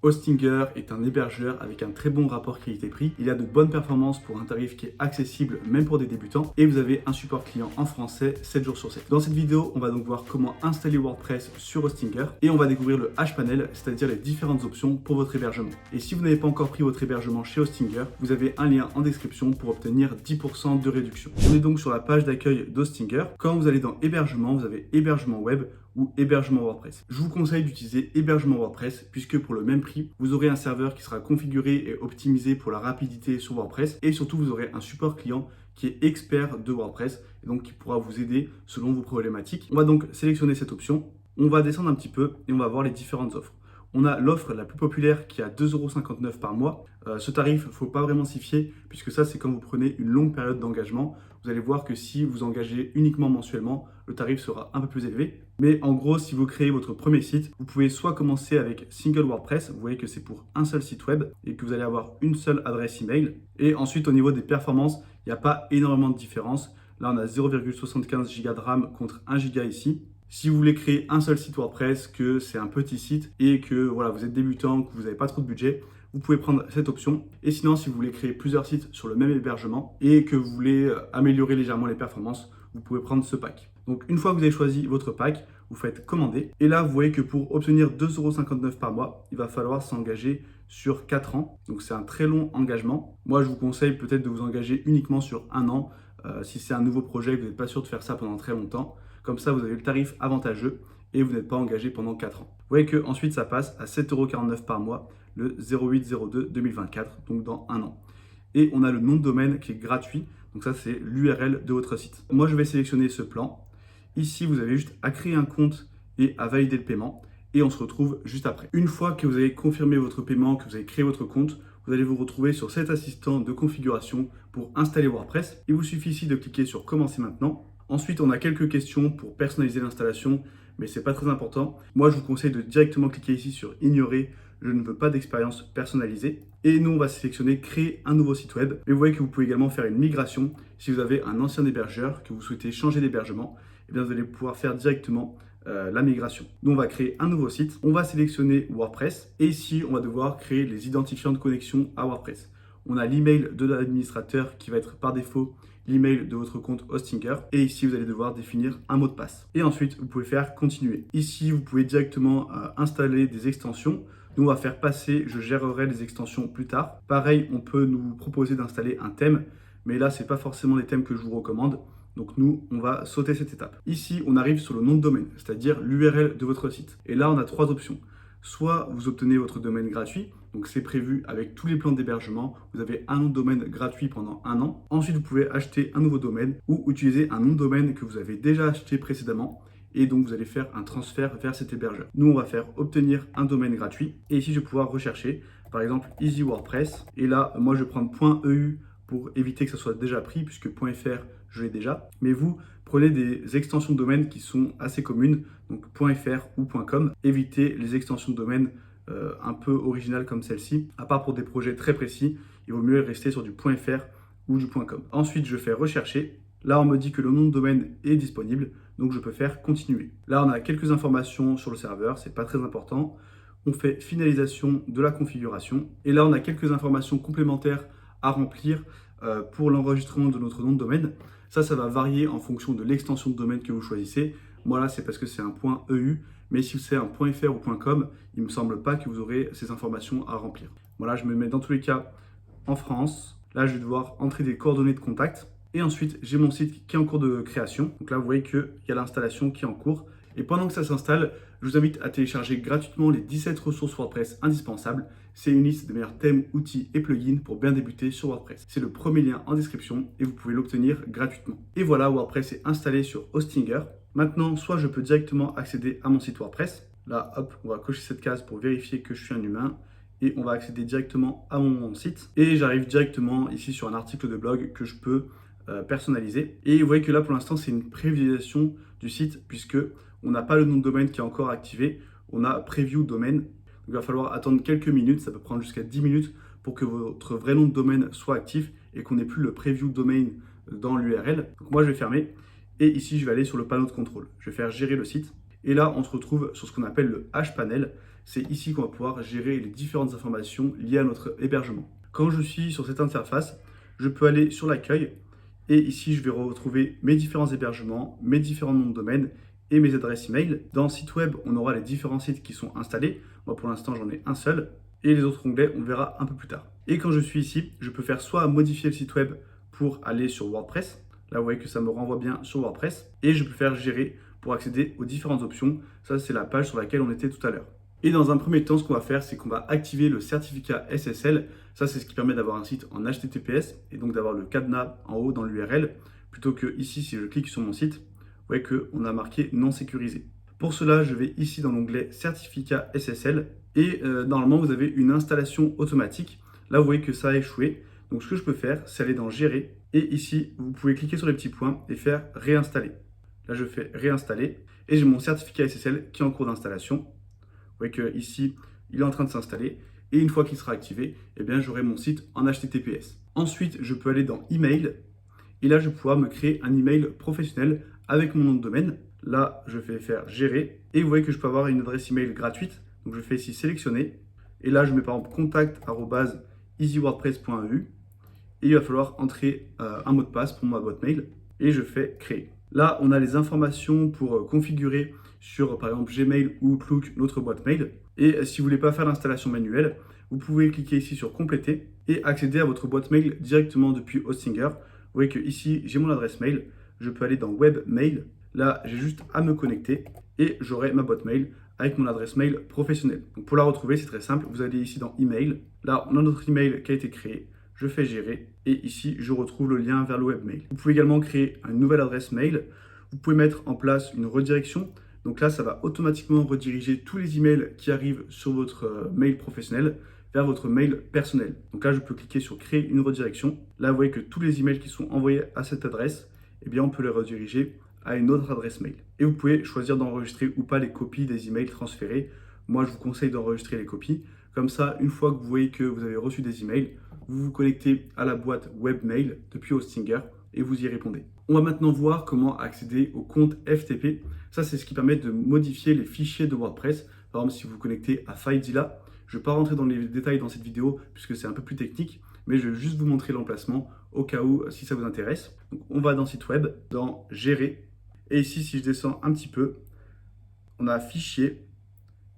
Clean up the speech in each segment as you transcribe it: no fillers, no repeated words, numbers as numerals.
Hostinger est un hébergeur avec un très bon rapport qualité-prix. Il a de bonnes performances pour un tarif qui est accessible même pour des débutants et vous avez un support client en français 7 jours sur 7. Dans cette vidéo, on va donc voir comment installer WordPress sur Hostinger et on va découvrir le HPanel, c'est-à-dire les différentes options pour votre hébergement. Et si vous n'avez pas encore pris votre hébergement chez Hostinger, vous avez un lien en description pour obtenir 10% de réduction. On est donc sur la page d'accueil d'Hostinger. Quand vous allez dans hébergement, vous avez hébergement web ou hébergement WordPress. Je vous conseille d'utiliser hébergement WordPress puisque pour le même prix, vous aurez un serveur qui sera configuré et optimisé pour la rapidité sur WordPress et surtout vous aurez un support client qui est expert de WordPress et donc qui pourra vous aider selon vos problématiques. On va donc sélectionner cette option, on va descendre un petit peu et on va voir les différentes offres. On a l'offre la plus populaire qui est à 2,59 € par mois. Ce tarif, il ne faut pas vraiment s'y fier puisque ça, c'est quand vous prenez une longue période d'engagement. Vous allez voir que si vous engagez uniquement mensuellement, le tarif sera un peu plus élevé. Mais en gros, si vous créez votre premier site, vous pouvez soit commencer avec Single WordPress, vous voyez que c'est pour un seul site web et que vous allez avoir une seule adresse email. Et ensuite, au niveau des performances, il n'y a pas énormément de différence. Là, on a 0,75 Go de RAM contre 1 Go ici. Si vous voulez créer un seul site WordPress, que c'est un petit site et que voilà, vous êtes débutant, que vous n'avez pas trop de budget, vous pouvez prendre cette option. Et sinon, si vous voulez créer plusieurs sites sur le même hébergement et que vous voulez améliorer légèrement les performances, vous pouvez prendre ce pack. Donc, une fois que vous avez choisi votre pack, vous faites commander. Et là, vous voyez que pour obtenir 2,59 € par mois, il va falloir s'engager sur 4 ans. Donc, c'est un très long engagement. Moi, je vous conseille peut-être de vous engager uniquement sur 1 an. Si c'est un nouveau projet, vous n'êtes pas sûr de faire ça pendant très longtemps. Comme ça, vous avez le tarif avantageux et vous n'êtes pas engagé pendant 4 ans. Vous voyez qu'ensuite, ça passe à 7,49 € par mois le 08/02/2024, donc dans 1 an. Et on a le nom de domaine qui est gratuit. Donc ça, c'est l'URL de votre site. Moi, je vais sélectionner ce plan. Ici, vous avez juste à créer un compte et à valider le paiement. Et on se retrouve juste après. Une fois que vous avez confirmé votre paiement, que vous avez créé votre compte, vous allez vous retrouver sur cet assistant de configuration pour installer WordPress. Il vous suffit ici de cliquer sur Commencer maintenant. Ensuite, on a quelques questions pour personnaliser l'installation, mais ce n'est pas très important. Moi, je vous conseille de directement cliquer ici sur Ignorer. Je ne veux pas d'expérience personnalisée. Et nous, on va sélectionner Créer un nouveau site web. Et vous voyez que vous pouvez également faire une migration. Si vous avez un ancien hébergeur, que vous souhaitez changer d'hébergement, eh bien, vous allez pouvoir faire directement la migration. Nous, on va créer un nouveau site. On va sélectionner WordPress. Et ici, on va devoir créer les identifiants de connexion à WordPress. On a l'email de l'administrateur qui va être par défaut l'email de votre compte Hostinger. Et ici, vous allez devoir définir un mot de passe. Et ensuite, vous pouvez faire continuer. Ici, vous pouvez directement installer des extensions. Nous, on va faire passer, je gérerai les extensions plus tard. Pareil, on peut nous proposer d'installer un thème, mais là, ce n'est pas forcément les thèmes que je vous recommande. Donc nous, on va sauter cette étape. Ici, on arrive sur le nom de domaine, c'est-à-dire l'URL de votre site. Et là, on a 3 options. Soit vous obtenez votre domaine gratuit, donc c'est prévu avec tous les plans d'hébergement. Vous avez un nom de domaine gratuit pendant 1 an. Ensuite, vous pouvez acheter un nouveau domaine ou utiliser un nom de domaine que vous avez déjà acheté précédemment. Et donc, vous allez faire un transfert vers cet hébergeur. Nous, on va faire obtenir un domaine gratuit. Et ici, je vais pouvoir rechercher, par exemple, Easy WordPress. Et là, moi, je vais prendre .eu pour éviter que ça soit déjà pris, puisque .fr, je l'ai déjà. Mais vous, prenez des extensions de domaine qui sont assez communes, donc .fr ou .com. Évitez les extensions de domaine un peu originales comme celle-ci. À part pour des projets très précis, il vaut mieux rester sur du .fr ou du .com. Ensuite, je fais rechercher. Là, on me dit que le nom de domaine est disponible, donc je peux faire continuer. Là, on a quelques informations sur le serveur, c'est pas très important. On fait finalisation de la configuration. Et là, on a quelques informations complémentaires à remplir pour l'enregistrement de notre nom de domaine. Ça va varier en fonction de l'extension de domaine que vous choisissez. Moi, là, c'est parce que c'est un .eu, mais si c'est un .fr ou .com, il ne me semble pas que vous aurez ces informations à remplir. Voilà, je me mets dans tous les cas en France. Là, je vais devoir entrer des coordonnées de contact. Et ensuite, j'ai mon site qui est en cours de création. Donc là, vous voyez qu'il y a l'installation qui est en cours. Et pendant que ça s'installe, je vous invite à télécharger gratuitement les 17 ressources WordPress indispensables. C'est une liste des meilleurs thèmes, outils et plugins pour bien débuter sur WordPress. C'est le premier lien en description et vous pouvez l'obtenir gratuitement. Et voilà, WordPress est installé sur Hostinger. Maintenant, soit je peux directement accéder à mon site WordPress. Là, hop, on va cocher cette case pour vérifier que je suis un humain. Et on va accéder directement à mon site. Et j'arrive directement ici sur un article de blog que je peux personnalisé. Et vous voyez que là, pour l'instant, c'est une prévisualisation du site puisque on n'a pas le nom de domaine qui est encore activé. On a preview domaine. Donc, il va falloir attendre quelques minutes. Ça peut prendre jusqu'à 10 minutes pour que votre vrai nom de domaine soit actif et qu'on n'ait plus le preview domain dans l'URL. Donc, moi, je vais fermer. Et ici, je vais aller sur le panneau de contrôle. Je vais faire gérer le site. Et là, on se retrouve sur ce qu'on appelle le HPanel. c'est ici qu'on va pouvoir gérer les différentes informations liées à notre hébergement. Quand je suis sur cette interface, je peux aller sur l'accueil et ici je vais retrouver mes différents hébergements, mes différents noms de domaine et mes adresses email. Dans le site web, on aura les différents sites qui sont installés. Moi pour l'instant j'en ai un seul et les autres onglets on verra un peu plus tard. Et quand je suis ici, je peux faire soit modifier le site web pour aller sur WordPress. Là vous voyez que ça me renvoie bien sur WordPress et je peux faire gérer pour accéder aux différentes options. Ça c'est la page sur laquelle on était tout à l'heure. Et dans un premier temps, ce qu'on va faire, c'est qu'on va activer le certificat SSL. Ça, c'est ce qui permet d'avoir un site en HTTPS et donc d'avoir le cadenas en haut dans l'URL. Plutôt que ici, si je clique sur mon site, vous voyez qu'on a marqué non sécurisé. Pour cela, je vais ici dans l'onglet certificat SSL et normalement, vous avez une installation automatique. Là, vous voyez que ça a échoué. Donc, ce que je peux faire, c'est aller dans gérer et ici, vous pouvez cliquer sur les petits points et faire réinstaller. Là, je fais réinstaller et j'ai mon certificat SSL qui est en cours d'installation. Vous voyez qu'ici, il est en train de s'installer et une fois qu'il sera activé, eh bien, j'aurai mon site en HTTPS. Ensuite, je peux aller dans Email et là, je vais pouvoir me créer un email professionnel avec mon nom de domaine. Là, je vais faire gérer et vous voyez que je peux avoir une adresse email gratuite. Donc, je fais ici sélectionner et là, je mets par exemple contact@easywordpress.eu et il va falloir entrer un mot de passe pour ma boîte mail et je fais créer. Là, on a les informations pour configurer sur, par exemple, Gmail ou Outlook, notre boîte mail. Et si vous ne voulez pas faire l'installation manuelle, vous pouvez cliquer ici sur compléter et accéder à votre boîte mail directement depuis Hostinger. Vous voyez que ici, j'ai mon adresse mail. Je peux aller dans Web Mail. Là, j'ai juste à me connecter et j'aurai ma boîte mail avec mon adresse mail professionnelle. Donc, pour la retrouver, c'est très simple. Vous allez ici dans Email. Là, on a notre email qui a été créé. Je fais gérer et ici je retrouve le lien vers le webmail. Vous pouvez également créer une nouvelle adresse mail. Vous pouvez mettre en place une redirection. Donc là, ça va automatiquement rediriger tous les emails qui arrivent sur votre mail professionnel vers votre mail personnel. Donc là, je peux cliquer sur créer une redirection. Là, vous voyez que tous les emails qui sont envoyés à cette adresse, eh bien, on peut les rediriger à une autre adresse mail. Et vous pouvez choisir d'enregistrer ou pas les copies des emails transférés. Moi, je vous conseille d'enregistrer les copies. Comme ça, une fois que vous voyez que vous avez reçu des emails, vous vous connectez à la boîte webmail depuis Hostinger et vous y répondez. On va maintenant voir comment accéder au compte FTP. Ça, c'est ce qui permet de modifier les fichiers de WordPress. Par exemple, si vous vous connectez à FileZilla, je ne vais pas rentrer dans les détails dans cette vidéo puisque c'est un peu plus technique, mais je vais juste vous montrer l'emplacement au cas où si ça vous intéresse. Donc, on va dans site web, dans gérer. Et ici, si je descends un petit peu, on a fichier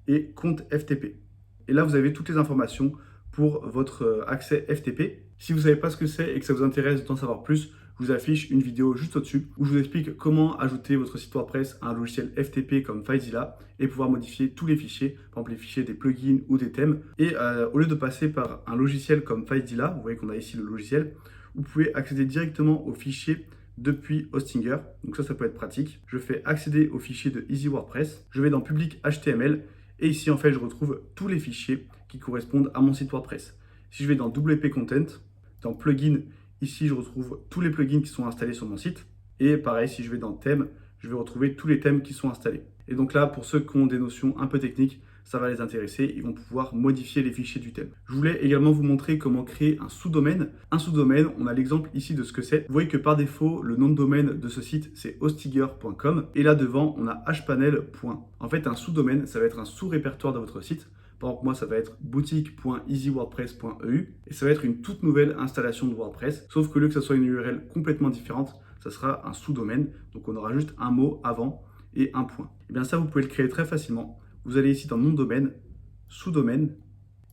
et compte FTP. Et là, vous avez toutes les informations pour votre accès FTP. Si vous ne savez pas ce que c'est et que ça vous intéresse d'en savoir plus, je vous affiche une vidéo juste au-dessus où je vous explique comment ajouter votre site WordPress à un logiciel FTP comme FileZilla et pouvoir modifier tous les fichiers, par exemple les fichiers des plugins ou des thèmes. Et au lieu de passer par un logiciel comme FileZilla, vous voyez qu'on a ici le logiciel, vous pouvez accéder directement aux fichiers depuis Hostinger. Donc ça peut être pratique. Je fais accéder aux fichiers de Easy WordPress. Je vais dans Public HTML et ici en fait je retrouve tous les fichiers qui correspondent à mon site WordPress. Si je vais dans WP Content, dans Plugin, ici je retrouve tous les plugins qui sont installés sur mon site. Et pareil, si je vais dans Thème, je vais retrouver tous les thèmes qui sont installés. Et donc là, pour ceux qui ont des notions un peu techniques, ça va les intéresser. Ils vont pouvoir modifier les fichiers du thème. Je voulais également vous montrer comment créer un sous-domaine. Un sous-domaine, on a l'exemple ici de ce que c'est. Vous voyez que par défaut, le nom de domaine de ce site, c'est hostinger.com. Et là devant, on a hpanel. En fait, un sous-domaine, ça va être un sous-répertoire de votre site. Par exemple, moi, ça va être boutique.easywordpress.eu et ça va être une toute nouvelle installation de WordPress. Sauf que au lieu que ça soit une URL complètement différente, ça sera un sous-domaine. Donc, on aura juste un mot avant et un point. Et bien ça, vous pouvez le créer très facilement. Vous allez ici dans nom de domaine, sous-domaine.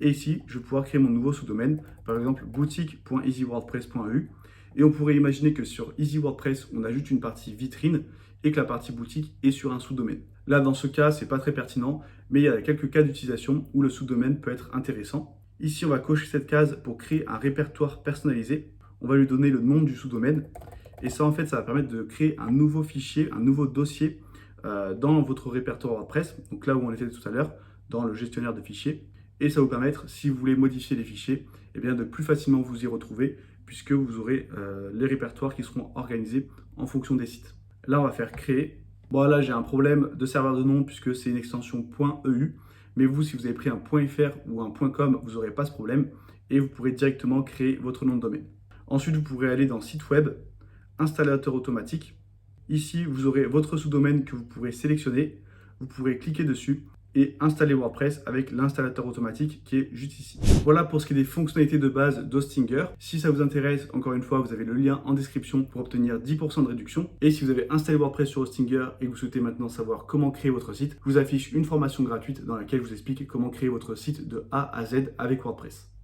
Et ici, je vais pouvoir créer mon nouveau sous-domaine. Par exemple, boutique.easywordpress.eu. Et on pourrait imaginer que sur Easy WordPress, on a juste une partie vitrine et que la partie boutique est sur un sous-domaine. Là, dans ce cas, c'est pas très pertinent, mais il y a quelques cas d'utilisation où le sous-domaine peut être intéressant. Ici, on va cocher cette case pour créer un répertoire personnalisé. On va lui donner le nom du sous-domaine. Et ça, en fait, ça va permettre de créer un nouveau fichier, un nouveau dossier dans votre répertoire WordPress. Donc là où on était tout à l'heure, dans le gestionnaire de fichiers. Et ça va vous permettre, si vous voulez modifier les fichiers, eh bien, de plus facilement vous y retrouver, puisque vous aurez les répertoires qui seront organisés en fonction des sites. Là, on va faire créer. Bon, là, j'ai un problème de serveur de nom puisque c'est une extension .eu. Mais vous, si vous avez pris un .fr ou un .com, vous n'aurez pas ce problème et vous pourrez directement créer votre nom de domaine. Ensuite, vous pourrez aller dans Site web, Installateur automatique. Ici, vous aurez votre sous-domaine que vous pourrez sélectionner. Vous pourrez cliquer dessus et installer WordPress avec l'installateur automatique qui est juste ici. Voilà pour ce qui est des fonctionnalités de base d'Hostinger. Si ça vous intéresse, encore une fois, vous avez le lien en description pour obtenir 10% de réduction. Et si vous avez installé WordPress sur Hostinger et que vous souhaitez maintenant savoir comment créer votre site, je vous affiche une formation gratuite dans laquelle je vous explique comment créer votre site de A à Z avec WordPress.